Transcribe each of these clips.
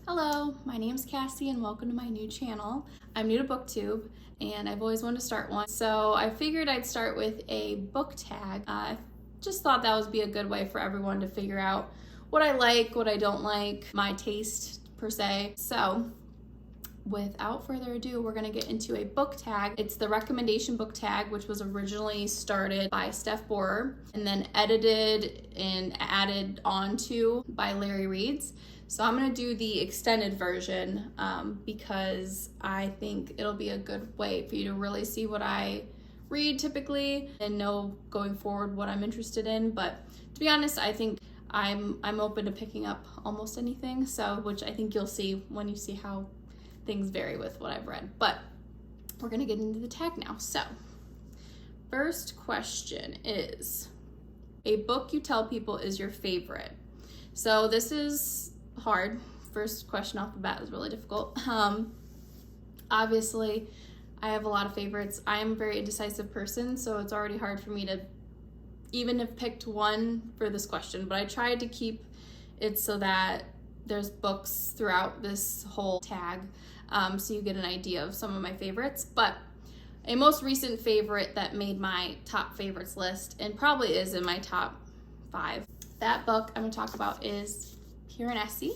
Hello, my name's Cassie and welcome to my new channel. I'm new to Booktube and I've always wanted to start one, so I figured I'd start with a book tag. I just thought that would be a good way for everyone to figure out what I like, what I don't like, my taste per se. So without further ado, we're gonna get into a book tag. It's the recommendation book tag, which was originally started by Steph Borer and then edited and added onto by Larry Reads. So I'm gonna do the extended version because I think it'll be a good way for you to really see what I read typically and know going forward what I'm interested in. But to be honest, I think I'm open to picking up almost anything, so which I think you'll see when you see how things vary with what I've read. But we're gonna get into the tag now. So first question is, a book you tell people is your favorite. So this is hard. First question off the bat is really difficult. Obviously I have a lot of favorites. I am a very indecisive person, so it's already hard for me to even have picked one for this question, but I tried to keep it so that there's books throughout this whole tag, so you get an idea of some of my favorites. But a most recent favorite that made my top favorites list and probably is in my top 5. That book I'm gonna talk about is Pure and Essie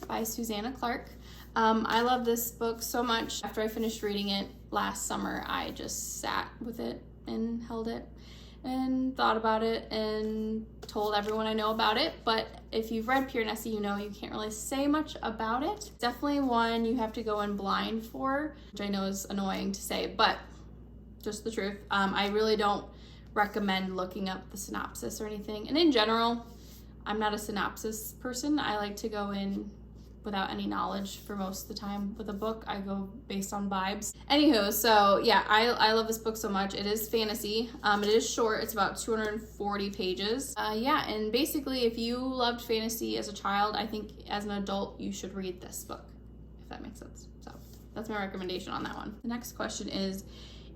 by Susanna Clark. I love this book so much. After I finished reading it last summer, I just sat with it and held it and thought about it and told everyone I know about it. But if you've read Pure and Essie, you know you can't really say much about it. Definitely one you have to go in blind for, which I know is annoying to say, but just the truth. I really don't recommend looking up the synopsis or anything. And in general, I'm not a synopsis person. I like to go in without any knowledge for most of the time with a book. I go based on vibes. Anywho, so yeah, I love this book so much. It is fantasy. It is short. It's about 240 pages. Yeah, and basically if you loved fantasy as a child, I think as an adult you should read this book, if that makes sense. So that's my recommendation on that one. The next question is,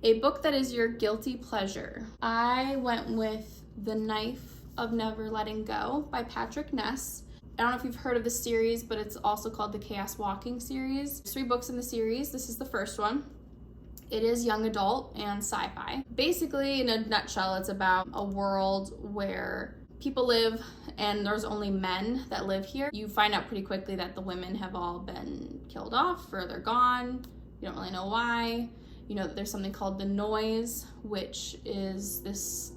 a book that is your guilty pleasure. I went with The Knife of Never Letting Go by Patrick Ness. I don't know if you've heard of this series, but it's also called the Chaos Walking series. There's 3 books in the series. This is the first one. It is young adult and sci-fi. Basically, in a nutshell, it's about a world where people live and there's only men that live here. You find out pretty quickly that the women have all been killed off or they're gone. You don't really know why. You know that there's something called the noise, which is this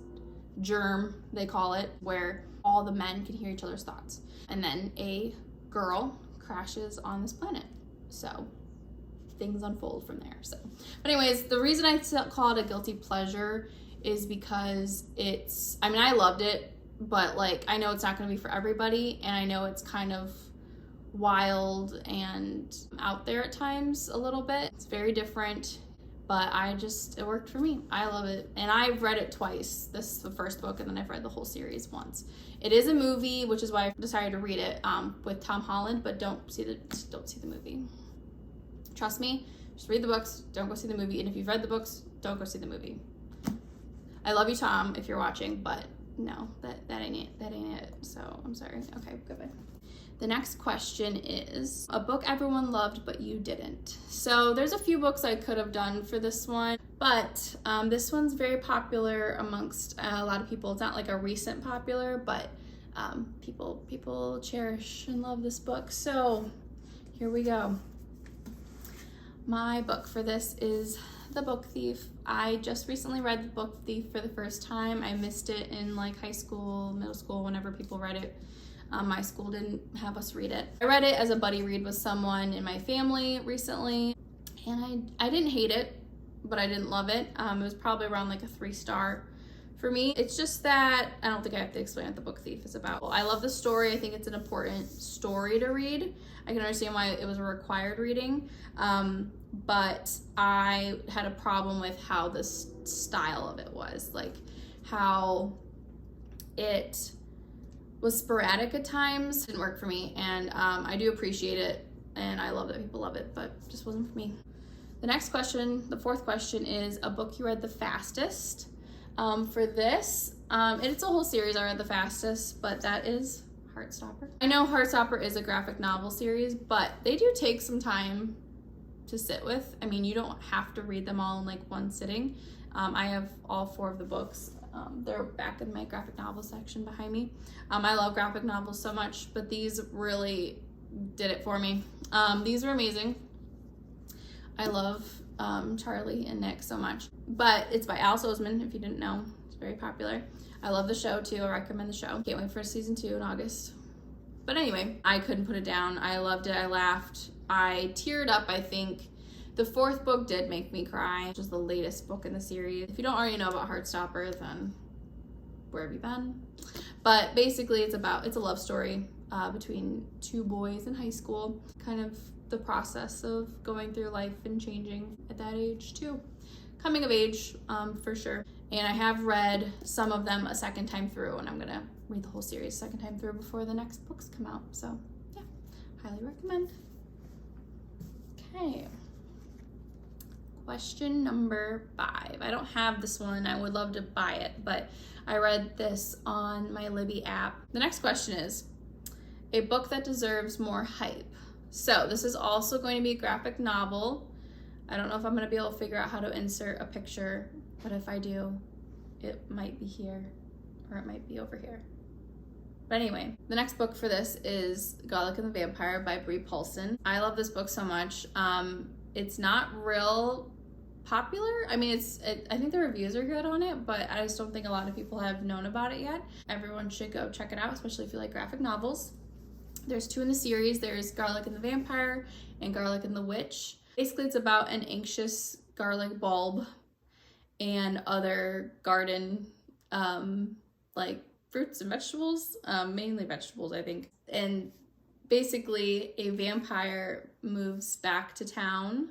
germ, they call it, where all the men can hear each other's thoughts. And then a girl crashes on this planet. So things unfold from there. So, but anyways, the reason I call it a guilty pleasure is because I loved it, but like, I know it's not gonna be for everybody. And I know it's kind of wild and out there at times a little bit. It's very different. But it worked for me. I love it. And I've read it twice. This is the first book, and then I've read the whole series once. It is a movie, which is why I decided to read it with Tom Holland, but don't see the movie. Trust me, just read the books, don't go see the movie. And if you've read the books, don't go see the movie. I love you, Tom, if you're watching, but no, that ain't it. So I'm sorry. Okay, goodbye. The next question is, a book everyone loved but you didn't. So there's a few books I could have done for this one, but this one's very popular amongst a lot of people. It's not like a recent popular, but people cherish and love this book. So here we go. My book for this is The Book Thief. I just recently read The Book Thief for the first time. I missed it in like high school, middle school, whenever people read it. My school didn't have us read it. I read it as a buddy read with someone in my family recently, and I didn't hate it, but I didn't love it. It was probably around like a 3-star for me. It's just that, I don't think I have to explain what The Book Thief is about. Well, I love the story. I think it's an important story to read. I can understand why it was a required reading, but I had a problem with how the style of it was, like how it was sporadic at times. Didn't work for me, and I do appreciate it and I love that people love it, but it just wasn't for me. The next question, the 4th question, is a book you read the fastest. For this, it's a whole series I read the fastest, but that is Heartstopper. I know Heartstopper is a graphic novel series, but they do take some time to sit with. I mean, you don't have to read them all in like one sitting. I have all 4 of the books. They're back in my graphic novel section behind me. I love graphic novels so much, but these really did it for me. These were amazing. I love Charlie and Nick so much. But it's by Alice Oseman, if you didn't know. It's very popular. I love the show too. I recommend the show. Can't wait for season 2 in August. But anyway, I couldn't put it down. I loved it. I laughed. I teared up, I think. The 4th book did make me cry, which is the latest book in the series. If you don't already know about Heartstopper, then where have you been? But basically, it's a love story between 2 boys in high school. Kind of the process of going through life and changing at that age too. Coming of age, for sure. And I have read some of them a second time through, and I'm gonna read the whole series a second time through before the next books come out. So yeah, highly recommend. Okay. Question number 5. I don't have this one. I would love to buy it, but I read this on my Libby app. The next question is, a book that deserves more hype. So this is also going to be a graphic novel. I don't know if I'm going to be able to figure out how to insert a picture, but if I do, it might be here or it might be over here. But anyway, the next book for this is Garlic and the Vampire by Brie Paulson. I love this book so much. It's not real popular. I mean, I think the reviews are good on it, but I just don't think a lot of people have known about it yet. Everyone should go check it out, especially if you like graphic novels. There's 2 in the series. There's Garlic and the Vampire and Garlic and the Witch. Basically, it's about an anxious garlic bulb and other garden, like fruits and vegetables, mainly vegetables, I think. And basically, a vampire moves back to town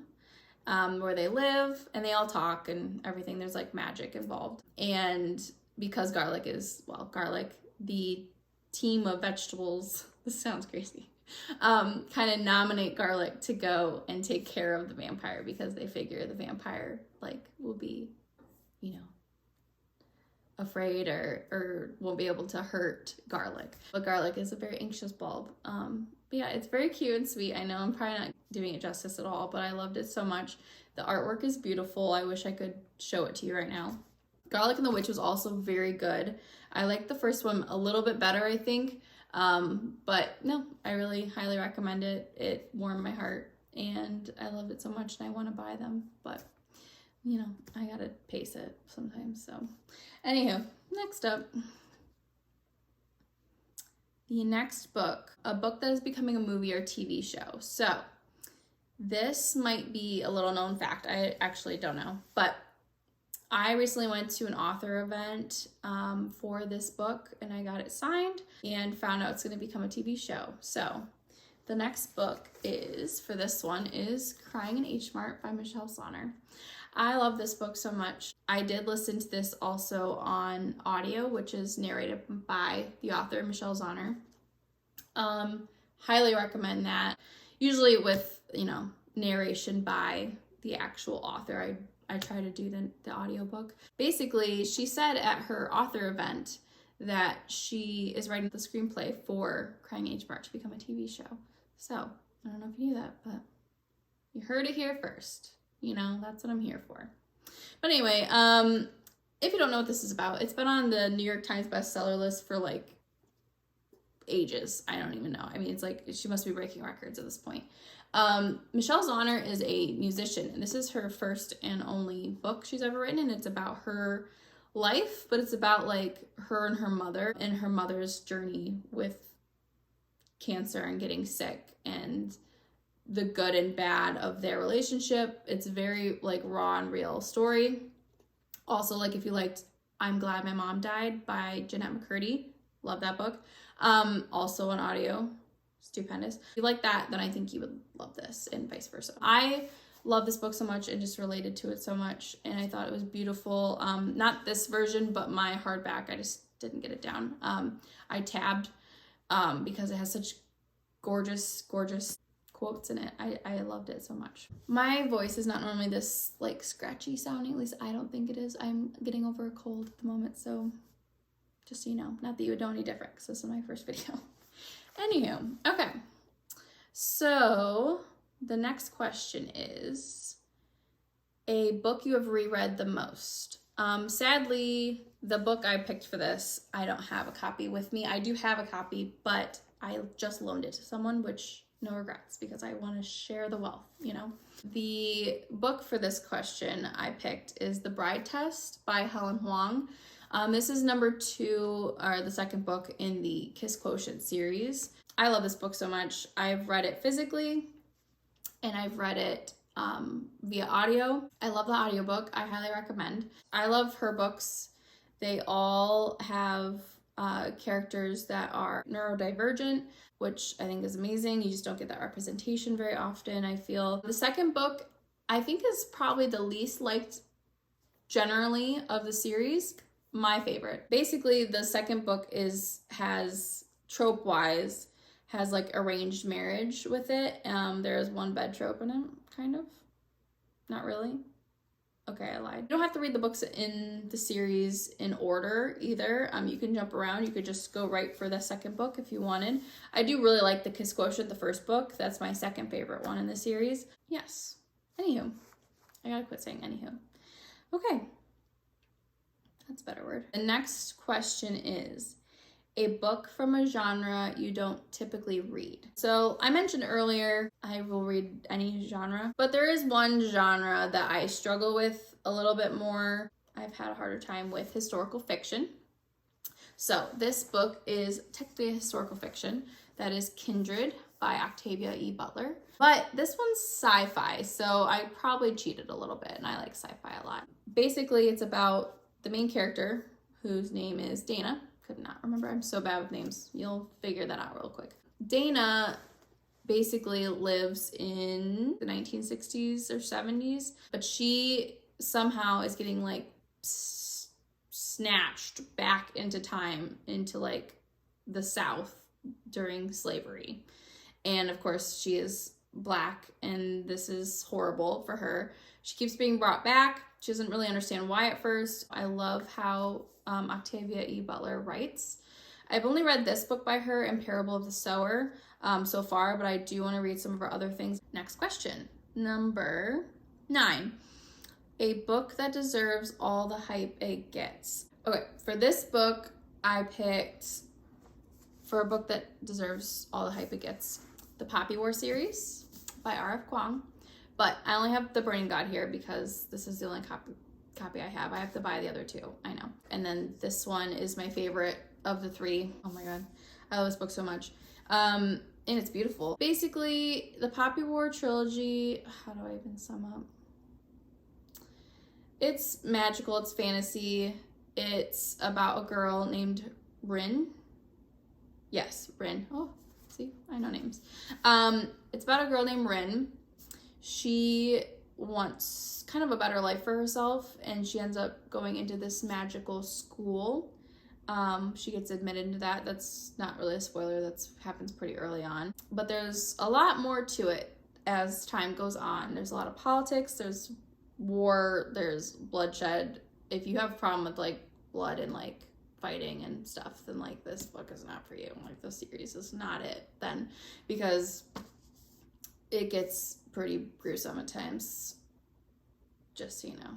where they live, and they all talk and everything. There's like magic involved. And because garlic, the team of vegetables, this sounds crazy, kind of nominate Garlic to go and take care of the vampire because they figure the vampire like will be, afraid or won't be able to hurt Garlic. But Garlic is a very anxious bulb. But yeah, it's very cute and sweet. I know I'm probably not doing it justice at all, but I loved it so much. The artwork is beautiful. I wish I could show it to you right now. Garlic and the Witch was also very good. I liked the first one a little bit better, I think. But no, I really highly recommend it. It warmed my heart and I loved it so much and I want to buy them, but I gotta pace it sometimes. So anywho, next up, the next book, a book that is becoming a movie or TV show. So this might be a little known fact. I actually don't know, but I recently went to an author event for this book and I got it signed and found out it's going to become a TV show. So the next book for this one is Crying in H Mart by Michelle Sonner. I love this book so much. I did listen to this also on audio, which is narrated by the author, Michelle Sonner. Highly recommend that. Usually with, narration by the actual author, I try to do the audiobook. Basically, she said at her author event that she is writing the screenplay for Crying H Mart to become a TV show. So, I don't know if you knew that, but you heard it here first. That's what I'm here for. But anyway, if you don't know what this is about, it's been on the New York Times bestseller list for like ages. I don't even know. I mean, it's like she must be breaking records at this point. Michelle Sonner is a musician, and this is her first and only book she's ever written, and it's about her life, but it's about like her and her mother's journey with cancer and getting sick and the good and bad of their relationship. It's very like raw and real story. Also, like if you liked I'm Glad My Mom Died by Jeanette McCurdy, love that book. Also on audio, stupendous. If you like that, then I think you would love this and vice versa. I love this book so much and just related to it so much, and I thought it was beautiful. Not this version, but my hardback, I just didn't get it down. I tabbed because it has such gorgeous quotes in it. I loved it so much. My voice is not normally this like scratchy sounding, at least I don't think it is. I'm getting over a cold at the moment, so just so you know, not that you would know any different because this is my first video. Anywho, okay. So the next question is a book you have reread the most. Sadly, the book I picked for this, I don't have a copy with me. I do have a copy, but I just loaned it to someone, which no regrets because I want to share the wealth, you know? The book for this question I picked is The Bride Test by Helen Huang. This is number 2, or the second book in the Kiss Quotient series. I love this book so much. I've read it physically and I've read it via audio. I love the audiobook. I highly recommend. I love her books. They all have characters that are neurodivergent, which I think is amazing. You just don't get that representation very often, I feel. The second book, I think, is probably the least liked generally of the series. My favorite. Basically, the second book has trope-wise, has like arranged marriage with it. There's one bed trope in it, kind of. Not really. Okay, I lied. You don't have to read the books in the series in order either. You can jump around. You could just go right for the second book if you wanted. I do really like the Kiss Quotient, the first book. That's my second favorite one in the series. Yes. Anywho. I gotta quit saying anywho. Okay. That's a better word. The next question is a book from a genre you don't typically read. So I mentioned earlier, I will read any genre, but there is one genre that I struggle with a little bit more. I've had a harder time with historical fiction. So this book is technically a historical fiction. That is Kindred by Octavia E. Butler. But this one's sci-fi, so I probably cheated a little bit, and I like sci-fi a lot. Basically, it's about the main character, whose name is Dana. Could not remember. I'm so bad with names. You'll figure that out real quick. Dana basically lives in the 1960s or 70s, but she somehow is getting like snatched back into time into like the South during slavery. And of course, she is Black, and this is horrible for her. She keeps being brought back. She doesn't really understand why at first. I love how Octavia E. Butler writes. I've only read this book by her and Parable of the Sower so far, but I do want to read some of her other things. Next question, number 9. A book that deserves all the hype it gets. Okay, for this book, I picked, for a book that deserves all the hype it gets, the Poppy War series by R.F. Kuang. But I only have The Burning God here because this is the only copy I have. I have to buy the other 2, I know. And then this one is my favorite of the 3. Oh my god, I love this book so much. And it's beautiful. Basically, the Poppy War trilogy, how do I even sum up? It's magical, it's fantasy. It's about a girl named Rin. Yes, Rin. Oh, see, I know names. It's about a girl named Rin. She wants kind of a better life for herself, and she ends up going into this magical school. She gets admitted into that. That's not really a spoiler. That happens pretty early on. But there's a lot more to it as time goes on. There's a lot of politics. There's war. There's bloodshed. If you have a problem with like blood and like fighting and stuff, then like this book is not for you. Like the series is not it then, because it gets pretty gruesome at times, just so you know.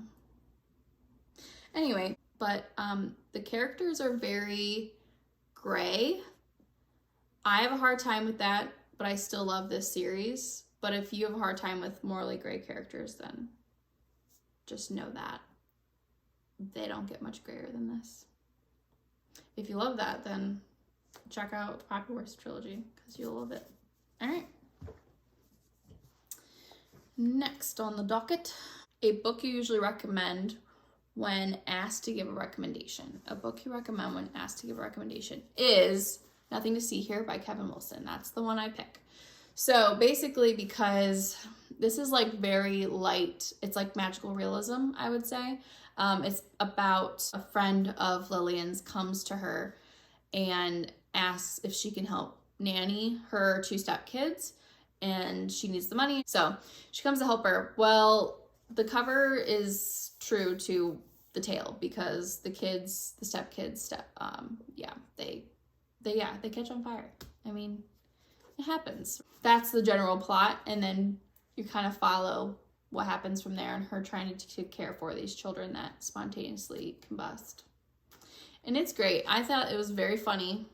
Anyway, but the characters are very gray. I have a hard time with that, but I still love this series. But if you have a hard time with morally gray characters, then just know that they don't get much grayer than this. If you love that, then check out the Poppy Wars trilogy because you'll love it. All right. Next on the docket, a book you usually recommend when asked to give a recommendation. A book you recommend when asked to give a recommendation is Nothing to See Here by Kevin Wilson. That's the one I pick. So basically, because this is like very light, it's like magical realism, I would say. It's about a friend of Lillian's comes to her and asks if she can help nanny her 2 stepkids, and she needs the money. So she comes to help her. Well, the cover is true to the tale because the stepkids, they catch on fire I mean, it happens. That's the general plot, and then you kind of follow what happens from there and her trying to care for these children that spontaneously combust. And it's great. I thought it was very funny.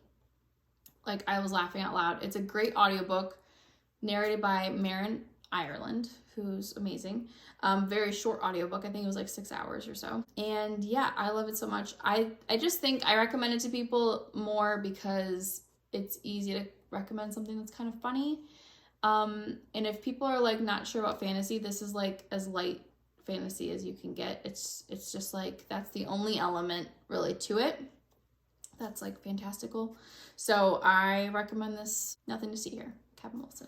Like, I was laughing out loud. It's a great audiobook narrated by Maren Ireland, who's amazing. Very short audiobook. I think it was like 6 hours or so. And yeah, I love it so much. I just think I recommend it to people more because it's easy to recommend something that's kind of funny. And if people are like not sure about fantasy, this is like as light fantasy as you can get. It's just like, that's the only element really to it that's like fantastical. So I recommend this. Nothing to see here. Captain Wilson.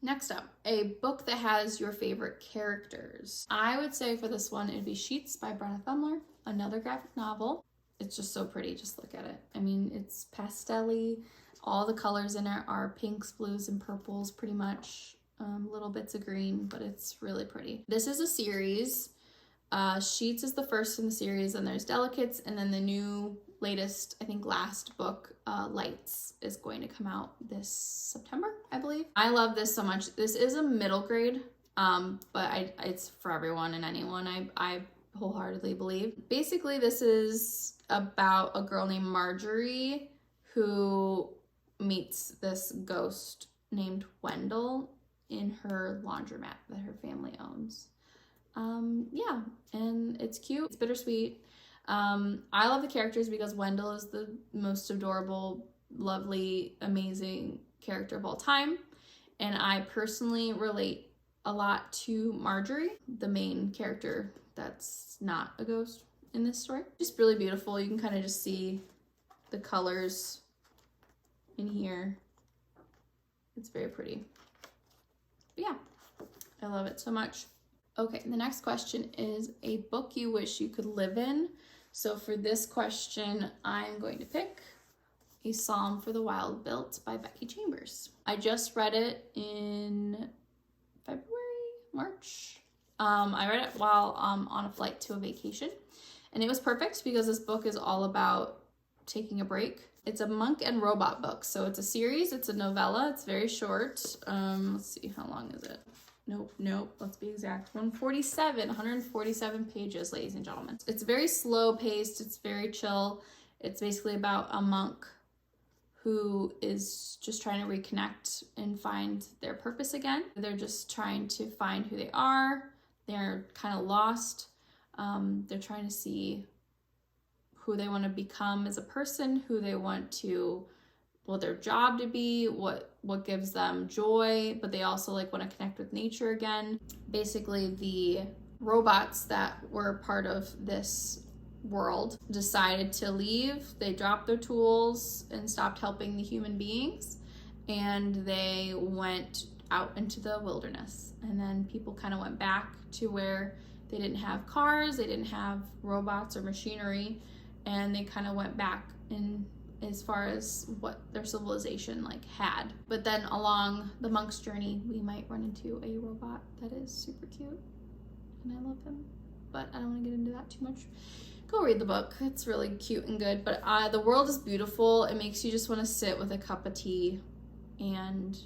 Next up, a book that has your favorite characters. I would say for this one, it'd be Sheets by Brenna Thumler, another graphic novel. It's just so pretty. Just look at it. I mean, it's pastel-y. All the colors in it are pinks, blues, and purples, pretty much. Little bits of green, but it's really pretty. This is a series. Sheets is the first in the series, and there's Delicates, and then the new, latest, I think last book, Lights, is going to come out this September, I believe. I love this so much. This is a middle grade, but it's for everyone and anyone, I wholeheartedly believe. Basically, this is about a girl named Marjorie who meets this ghost named Wendell in her laundromat that her family owns. Yeah, and it's cute. It's bittersweet. I love the characters because Wendell is the most adorable, lovely, amazing character of all time. And I personally relate a lot to Marjorie, the main character that's not a ghost in this story. Just really beautiful. You can kind of just see the colors in here. It's very pretty. But yeah, I love it so much. Okay, the next question is a book you wish you could live in. So for this question, I'm going to pick A Psalm for the Wild Built by Becky Chambers. I just read it in March. I read it while on a flight to a vacation, and it was perfect because this book is all about taking a break. It's a monk and robot book, so it's a series, it's a novella, it's very short. Let's see, how long is it? Nope, let's be exact. 147 pages, ladies and gentlemen. It's very slow paced, it's very chill. It's basically about a monk who is just trying to reconnect and find their purpose again. They're just trying to find who they are. They're kind of lost. They're trying to see who they want to become as a person, who they want to, their job to be, what gives them joy, but they also like want to connect with nature again. Basically, the robots that were part of this world decided to leave. They dropped their tools and stopped helping the human beings, and they went out into the wilderness. And then people kind of went back to where they didn't have cars, they didn't have robots or machinery, and they kind of went back in as far as what their civilization like had. But then along the monk's journey, we might run into a robot that is super cute, and I love him, but I don't want to get into that too much. Go read the book. It's really cute and good, but the world is beautiful. It makes you just want to sit with a cup of tea and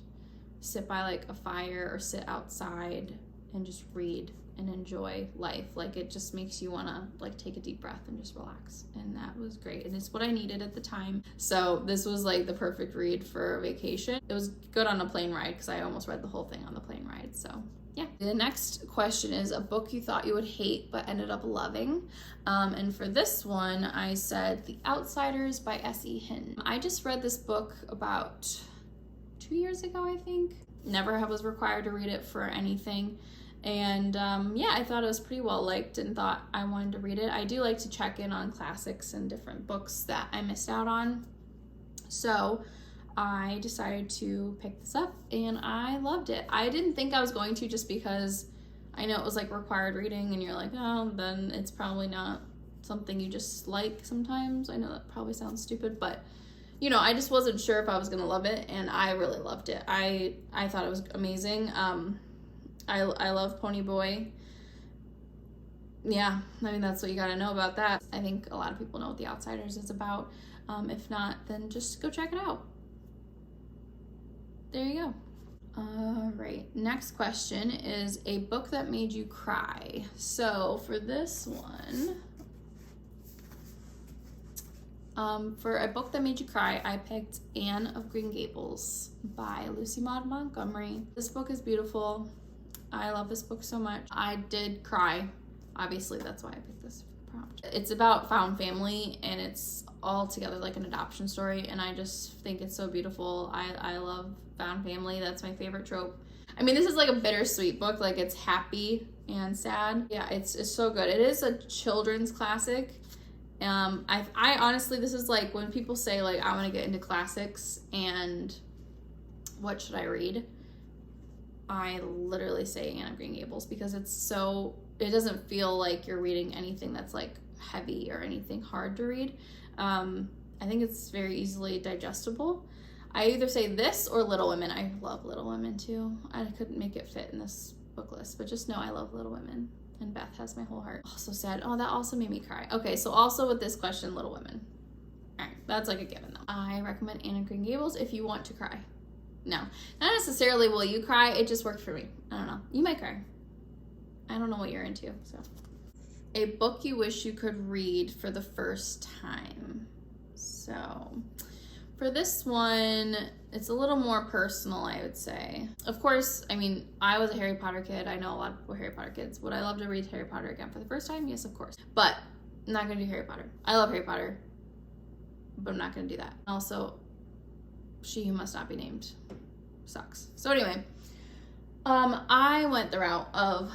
sit by like a fire or sit outside and just read and enjoy life. Like, it just makes you want to like take a deep breath and just relax, and that was great, and it's what I needed at the time. So this was like the perfect read for vacation. It was good on a plane ride because I almost read the whole thing on the plane ride. So yeah. The next question is a book you thought you would hate but ended up loving. And for this one, I said The Outsiders by S.E. Hinton. I just read this book about 2 years ago, I think. Never was required to read it for anything. And yeah, I thought it was pretty well liked and thought I wanted to read it. I do like to check in on classics and different books that I missed out on. So I decided to pick this up, and I loved it. I didn't think I was going to, just because I know it was like required reading, and you're like, oh, then it's probably not something you just like sometimes. I know that probably sounds stupid, but you know, I just wasn't sure if I was gonna love it, and I really loved it. I thought it was amazing. I love Pony Boy. Yeah, I mean, that's what you gotta know about that. I think a lot of people know what The Outsiders is about. If not, then just go check it out. there you go. All right, next question is a book that made you cry. So for this one, for a book that made you cry, I picked Anne of Green Gables by Lucy Maud Montgomery. This book is beautiful. I love this book so much. I did cry. Obviously, that's why I picked this prompt. It's about found family, and it's all together like an adoption story, and I just think it's so beautiful. I love found family. That's my favorite trope. I mean, this is like a bittersweet book. Like, it's happy and sad. Yeah, it's so good. It is a children's classic. I honestly, this is like when people say like, I want to get into classics and what should I read? I literally say Anne of Green Gables, because it doesn't feel like you're reading anything that's like heavy or anything hard to read. I think it's very easily digestible. I either say this or Little Women. I love Little Women too. I couldn't make it fit in this book list, but just know I love Little Women. And Beth has my whole heart. Oh, so sad. Oh, that also made me cry. Okay, so also with this question, Little Women. All right, that's like a given though. I recommend Anne of Green Gables if you want to cry. No, not necessarily will you cry. It just worked for me. I don't know. You might cry. I don't know what you're into, so. A book you wish you could read for the first time. So, for this one, it's a little more personal, I would say. Of course, I mean, I was a Harry Potter kid. I know a lot of people are Harry Potter kids. Would I love to read Harry Potter again for the first time? Yes, of course. But I'm not gonna do Harry Potter. I love Harry Potter, but I'm not gonna do that. Also, She Who Must Not Be Named sucks. So anyway, I went the route of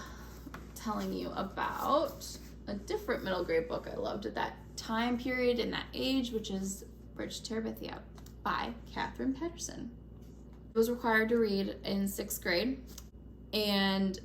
telling you about a different middle grade book I loved at that time period and that age, which is Bridge to Terabithia by Catherine Patterson. I was required to read in 6th grade, and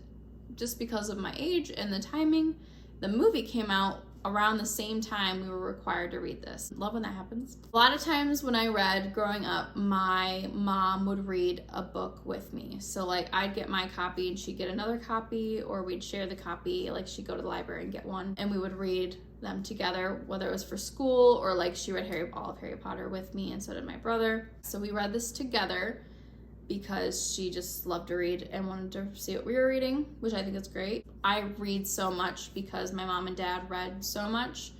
just because of my age and the timing, the movie came out around the same time we were required to read this. Love when that happens. A lot of times when I read growing up, my mom would read a book with me. So like I'd get my copy and she'd get another copy, or we'd share the copy. Like she'd go to the library and get one, and we would read them together, whether it was for school or like she read all of Harry Potter with me, and so did my brother. So we read this together because she just loved to read and wanted to see what we were reading, which I think is great. I read so much because my mom and dad read so much,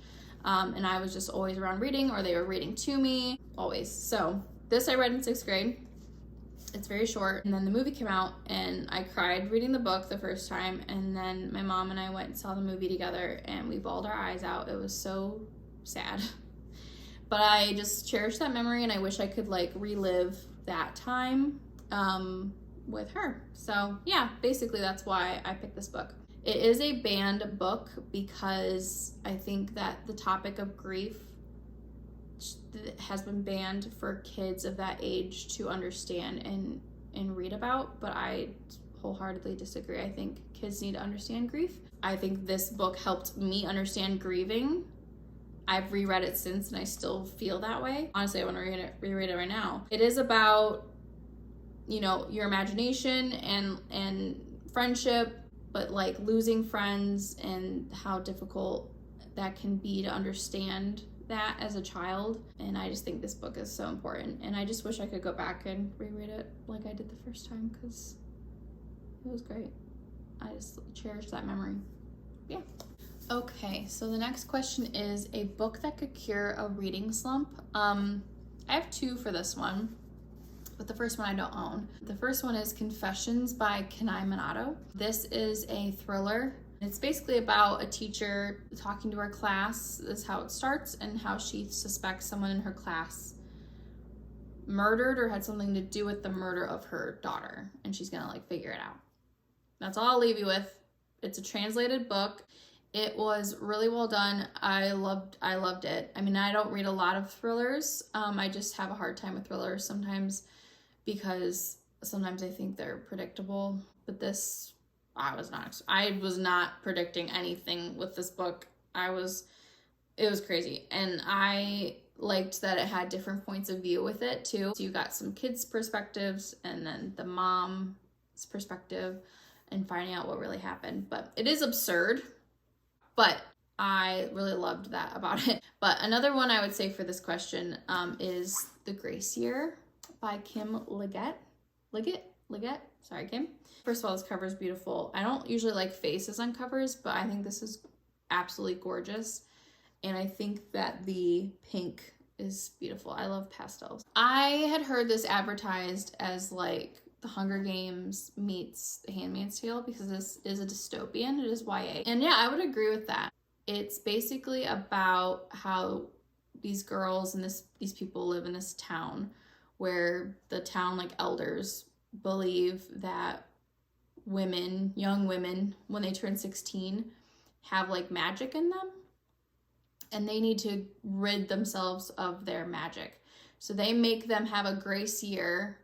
and I was just always around reading, or they were reading to me, always. So this I read in 6th grade. It's very short, and then the movie came out, and I cried reading the book the first time, and then my mom and I went and saw the movie together, and we bawled our eyes out. It was so sad. But I just cherish that memory, and I wish I could like relive that time with her. So yeah, basically that's why I picked this book. It is a banned book because I think that the topic of grief has been banned for kids of that age to understand and read about, but I wholeheartedly disagree. I think kids need to understand grief. I think this book helped me understand grieving. I've reread it since and I still feel that way. Honestly, I want to reread it right now. It is about, you know, your imagination and friendship, but like losing friends and how difficult that can be to understand that as a child. And I just think this book is so important, and I just wish I could go back and reread it like I did the first time, because it was great. I just cherish that memory. Yeah. Okay, so the next question is a book that could cure a reading slump. I have 2 for this one, but the first one I don't own. The first one is Confessions by Kenai Minato. This is a thriller. It's basically about a teacher talking to her class. This is how it starts, and how she suspects someone in her class murdered or had something to do with the murder of her daughter, and she's gonna like figure it out. That's all I'll leave you with. It's a translated book. It was really well done. I loved it. I mean, I don't read a lot of thrillers. I just have a hard time with thrillers sometimes, because sometimes I think they're predictable, but this, I was not predicting anything with this book. It was crazy. And I liked that it had different points of view with it too. So you got some kids' perspectives and then the mom's perspective and finding out what really happened. But it is absurd, but I really loved that about it. But another one I would say for this question is The Grace Year by Kim Liggett. Liggett. Sorry, Kim. First of all, this cover is beautiful. I don't usually like faces on covers, but I think this is absolutely gorgeous. And I think that the pink is beautiful. I love pastels. I had heard this advertised as like The Hunger Games meets The Handmaid's Tale because this is a dystopian. It is YA. And yeah, I would agree with that. It's basically about how these girls and these people live in this town where the town like elders believe that women, young women, when they turn 16, have like magic in them, and they need to rid themselves of their magic. So they make them have a grace year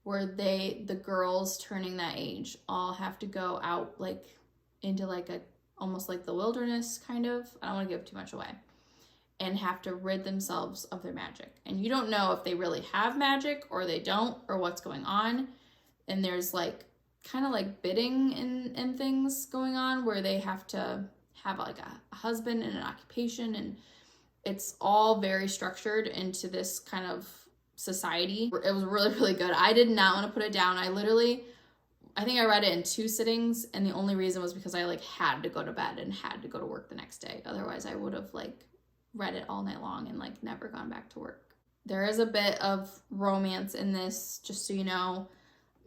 where the girls turning that age all have to go out like into like a, almost like the wilderness kind of. I don't want to give too much away. And have to rid themselves of their magic. And you don't know if they really have magic or they don't or what's going on. And there's like kind of like bidding and things going on where they have to have like a husband and an occupation, and it's all very structured into this kind of society. It was really, really good. I did not want to put it down. I think I read it in 2 sittings, and the only reason was because I like had to go to bed and had to go to work the next day. Otherwise I would have like read it all night long and like never gone back to work. There is a bit of romance in this, just so you know.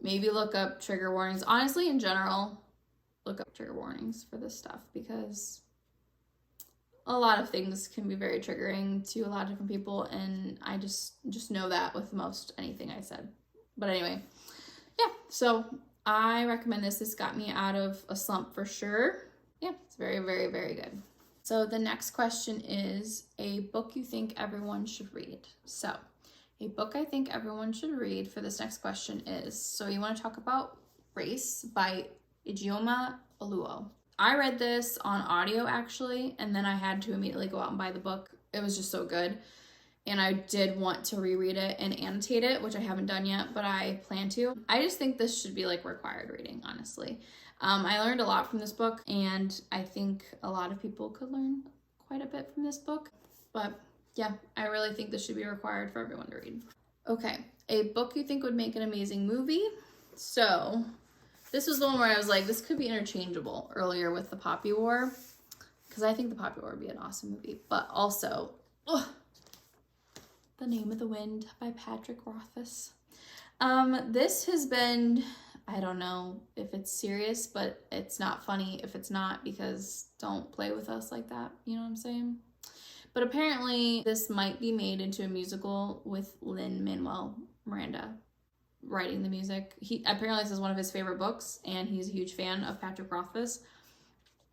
Maybe look up trigger warnings. Honestly, in general, look up trigger warnings for this stuff because a lot of things can be very triggering to a lot of different people, and I just know that with most anything I said. But anyway, yeah, so I recommend this. This got me out of a slump for sure. Yeah, it's very, very, very good. So the next question is a book you think everyone should read. So a book I think everyone should read for this next question is, so you want to talk about Race by Ijeoma Oluo. I read this on audio actually, and then I had to immediately go out and buy the book. It was just so good. And I did want to reread it and annotate it, which I haven't done yet, but I plan to. I just think this should be like required reading, honestly. I learned a lot from this book, and I think a lot of people could learn quite a bit from this book. But yeah, I really think this should be required for everyone to read. Okay, a book you think would make an amazing movie. So this was the one where I was like, this could be interchangeable earlier with The Poppy War, because I think The Poppy War would be an awesome movie. But also, The Name of the Wind by Patrick Rothfuss. This has been, I don't know if it's serious, but it's not funny if it's not, because don't play with us like that. You know what I'm saying? But apparently this might be made into a musical with Lin-Manuel Miranda writing the music. Apparently this is one of his favorite books, and he's a huge fan of Patrick Rothfuss.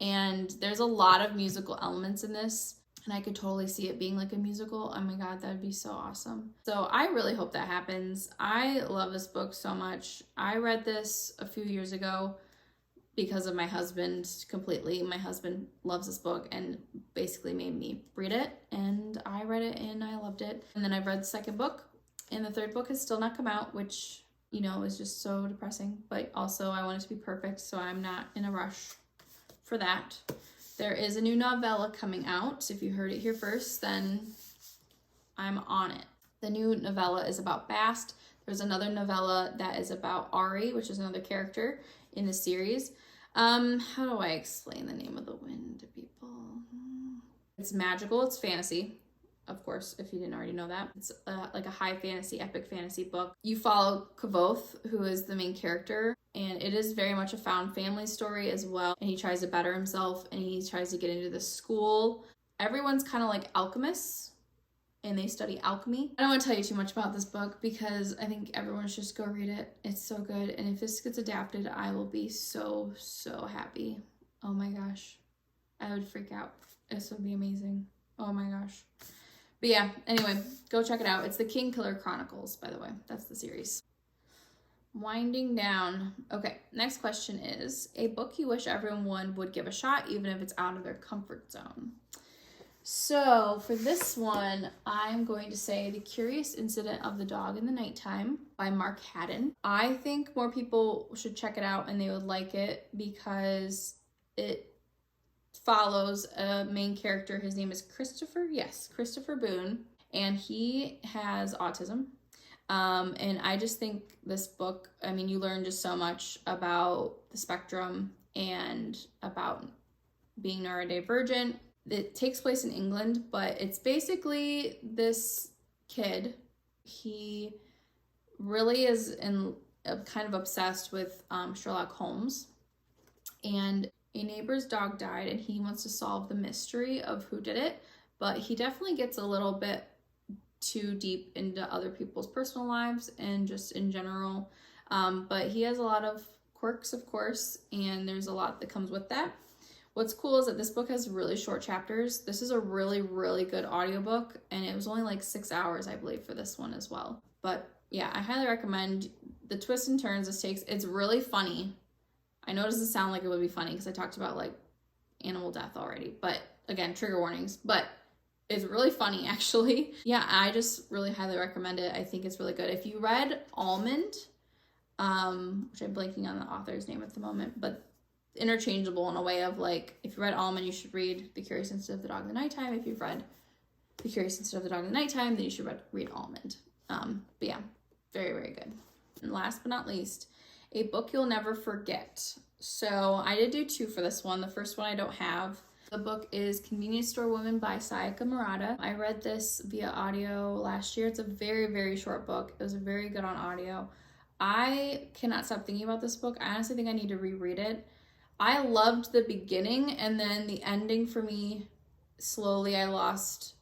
And there's a lot of musical elements in this, and I could totally see it being like a musical. Oh my God, that would be so awesome. So I really hope that happens. I love this book so much. I read this a few years ago because of my husband completely. My husband loves this book and basically made me read it, and I read it and I loved it. And then I've read the second book, and the third book has still not come out, which, you know, is just so depressing. But also I want it to be perfect, so I'm not in a rush for that. There is a new novella coming out. If you heard it here first, then I'm on it. The new novella is about Bast. There's another novella that is about Ari, which is another character in the series. How do I explain The Name of the Wind to people? It's magical. It's fantasy, of course, if you didn't already know that. It's like a high fantasy, epic fantasy book. You follow Kavoth, who is the main character, and it is very much a found family story as well. And he tries to better himself, and he tries to get into this school. Everyone's kind of like alchemists, and they study alchemy. I don't want to tell you too much about this book because I think everyone should just go read it. It's so good. And if this gets adapted, I will be so, so happy. Oh my gosh. I would freak out. This would be amazing. Oh my gosh. But yeah, anyway, go check it out. It's the Kingkiller Chronicles, by the way. That's the series. Winding down. Okay, next question is a book you wish everyone would give a shot, even if it's out of their comfort zone. So for this one, I'm going to say The Curious Incident of the Dog in the Nighttime by Mark Haddon. I think more people should check it out and they would like it because it follows a main character. His name is Christopher. Yes, Christopher Boone. And he has autism. And I just think this book, I mean, you learn just so much about the spectrum and about being neurodivergent. It takes place in England, but it's basically this kid. He really is kind of obsessed with Sherlock Holmes, and a neighbor's dog died and he wants to solve the mystery of who did it, but he definitely gets a little bit too deep into other people's personal lives and just in general. But he has a lot of quirks, of course, and there's a lot that comes with that. What's cool is that this book has really short chapters. This is a really, really good audiobook, and it was only like 6 hours, I believe, for this one as well. But yeah, I highly recommend the twists and turns this takes. It's really funny. I know it doesn't sound like it would be funny because I talked about like animal death already, but again, trigger warnings, but it's really funny actually. Yeah, I just really highly recommend it. I think it's really good. If you read Almond, which I'm blanking on the author's name at the moment, but interchangeable in a way of like, if you read Almond, you should read The Curious Incident of the Dog in the Nighttime. If you've read The Curious Incident of the Dog in the Nighttime, then you should read Almond. But yeah, very, very good. And last but not least, A Book You'll Never Forget. So I did do 2 for this one. The first one I don't have. The book is Convenience Store Woman by Sayaka Murata. I read this via audio last year. It's a very, very short book. It was very good on audio. I cannot stop thinking about this book. I honestly think I need to reread it. I loved the beginning, and then the ending for me, slowly I lost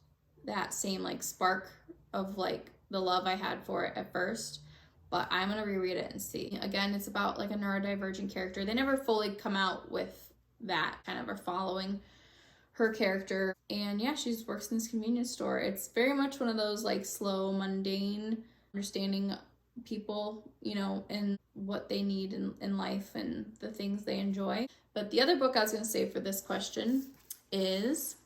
that same like spark of like the love I had for it at first. But I'm gonna reread it and see. Again, it's about like a neurodivergent character. They never fully come out with that, kind of are following her character. And yeah, she works in this convenience store. It's very much one of those like slow, mundane, understanding people, you know, and what they need in life and the things they enjoy. But the other book I was gonna say for this question is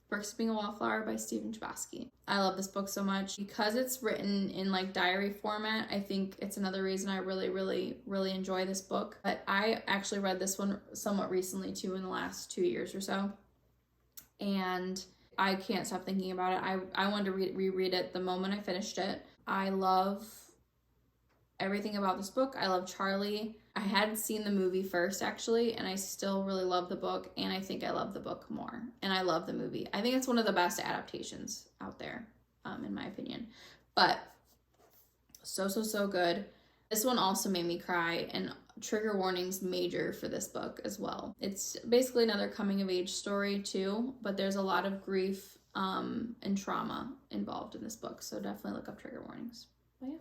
Perks of Being a Wallflower by Stephen Chbosky. I love this book so much because it's written in like diary format. I think it's another reason I really, really, really enjoy this book. But I actually read this one somewhat recently too, in the last 2 years or so. And I can't stop thinking about it. I wanted to reread it the moment I finished it. I love everything about this book. I love Charlie. I hadn't seen the movie first actually, and I still really love the book, and I think I love the book more, and I love the movie. I think it's one of the best adaptations out there, in my opinion. But so good. This one also made me cry, and trigger warnings major for this book as well. It's basically another coming of age story too, but there's a lot of grief and trauma involved in this book, so definitely look up trigger warnings. But yeah.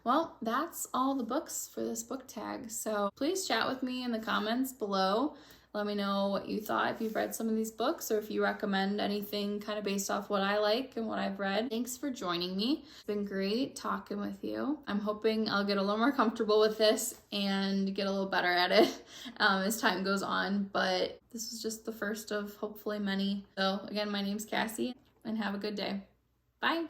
Well, that's all the books for this book tag. So please chat with me in the comments below. Let me know what you thought, if you've read some of these books, or if you recommend anything kind of based off what I like and what I've read. Thanks for joining me. It's been great talking with you. I'm hoping I'll get a little more comfortable with this and get a little better at it as time goes on. But this is just the first of hopefully many. So again, my name's Cassie, and have a good day. Bye.